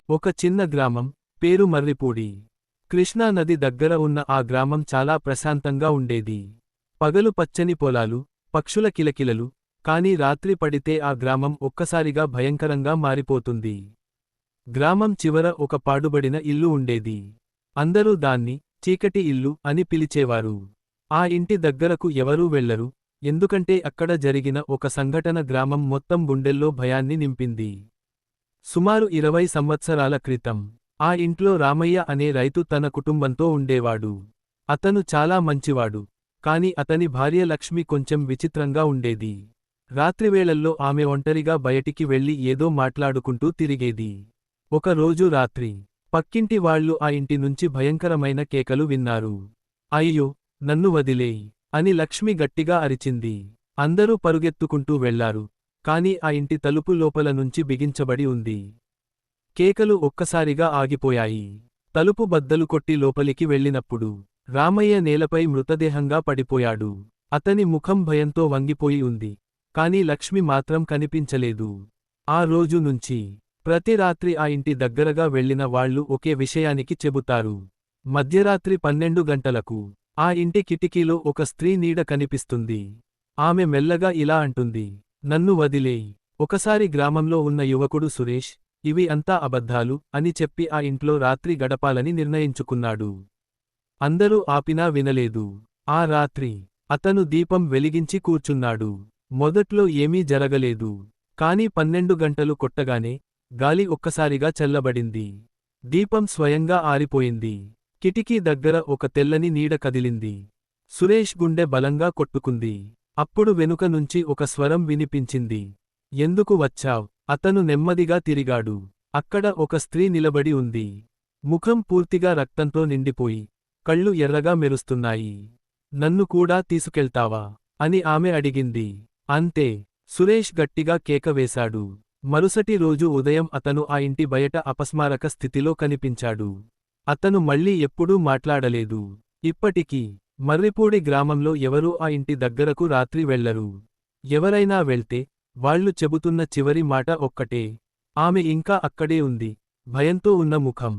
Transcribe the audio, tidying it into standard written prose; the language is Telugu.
ఒక చిన్న గ్రామం, పేరు మర్రిపూడి. కృష్ణా నది దగ్గర ఉన్న ఆ గ్రామం చాలా ప్రశాంతంగా ఉండేది. పగలు పచ్చని పొలాలు, పక్షుల కిలకిలలు, కానీ రాత్రి పడితే ఆ గ్రామం ఒక్కసారిగా భయంకరంగా మారిపోతుంది. గ్రామం చివర ఒక పాడుబడిన ఇల్లు ఉండేది. అందరూ దాన్ని చీకటి ఇల్లు అని పిలిచేవారు. ఆ ఇంటి దగ్గరకు ఎవరూ వెళ్లరు, ఎందుకంటే అక్కడ జరిగిన ఒక సంఘటన గ్రామం మొత్తం గుండెల్లో భయాన్ని నింపింది. సుమారు 20 సంవత్సరాల క్రితం ఆ ఇంట్లో రామయ్య అనే రైతు తన కుటుంబంతో ఉండేవాడు. అతను చాలా మంచివాడు, కాని అతని భార్య లక్ష్మి కొంచెం విచిత్రంగా ఉండేది. రాత్రివేళల్లో ఆమె ఒంటరిగా బయటికి వెళ్లి ఏదో మాట్లాడుకుంటూ తిరిగేది. ఒక రోజు రాత్రి పక్కింటి వాళ్లు ఆ ఇంటి నుంచి భయంకరమైన కేకలు విన్నారు. అయ్యో, నన్ను వదిలేయ్ అని లక్ష్మి గట్టిగా అరిచింది. అందరూ పరుగెత్తుకుంటూ వెళ్లారు, కాని ఆ ఇంటి తలుపు లోపల నుంచి బిగించబడి ఉంది. కేకలు ఒక్కసారిగా ఆగిపోయాయి. తలుపు బద్దలు కొట్టి లోపలికి వెళ్ళినప్పుడు రామయ్య నేలపై మృతదేహంగా పడిపోయాడు. అతని ముఖం భయంతో వంగిపోయి ఉంది, కాని లక్ష్మి మాత్రం కనిపించలేదు. ఆ రోజు నుంచి ప్రతి రాత్రి ఆ ఇంటి దగ్గరగా వెళ్లిన వాళ్లు ఒకే విషయానికి చెబుతారు. మధ్యరాత్రి 12 గంటలకు ఆ ఇంటి కిటికీలో ఒక స్త్రీ నీడ కనిపిస్తుంది. ఆమె మెల్లగా ఇలా అంటుంది, నన్ను వదిలేయ్. ఒకసారి గ్రామంలో ఉన్న యువకుడు సురేష్ ఇవి అంతా అబద్ధాలు అని చెప్పి ఆ ఇంట్లో రాత్రి గడపాలని నిర్ణయించుకున్నాడు. అందరూ ఆపినా వినలేదు. ఆ రాత్రి అతను దీపం వెలిగించి కూర్చున్నాడు. మొదట్లో ఏమీ జరగలేదు, కాని 12 గంటలు కొట్టగానే గాలి ఒక్కసారిగా చల్లబడింది. దీపం స్వయంగా ఆరిపోయింది. కిటికీ దగ్గర ఒక తెల్లని నీడ కదిలింది. సురేష్ గుండె బలంగా కొట్టుకుంది. అప్పుడు వెనుక నుంచి ఒక స్వరం వినిపించింది, ఎందుకు వచ్చావ్? అతను నెమ్మదిగా తిరిగాడు. అక్కడ ఒక స్త్రీ నిలబడి ఉంది. ముఖం పూర్తిగా రక్తంతో నిండిపోయి, కళ్ళు ఎర్రగా మెరుస్తున్నాయి. నన్ను కూడా తీసుకెళ్తావా అని ఆమె అడిగింది. అంతే, సురేష్ గట్టిగా కేక వేశాడు. మరుసటి రోజు ఉదయం అతను ఆ ఇంటి బయట అపస్మారక స్థితిలో కనిపించాడు. అతను మళ్ళీ ఎప్పుడూ మాట్లాడలేదు. ఇప్పటికీ మర్రిపూడి గ్రామంలో ఎవరూ ఆ ఇంటి దగ్గరకు రాత్రి వెళ్లరు. ఎవరైనా వెళ్తే వాళ్లు చెబుతున్న చివరి మాట ఒక్కటే, ఆమె ఇంకా అక్కడే ఉంది, భయంతో ఉన్న ముఖం.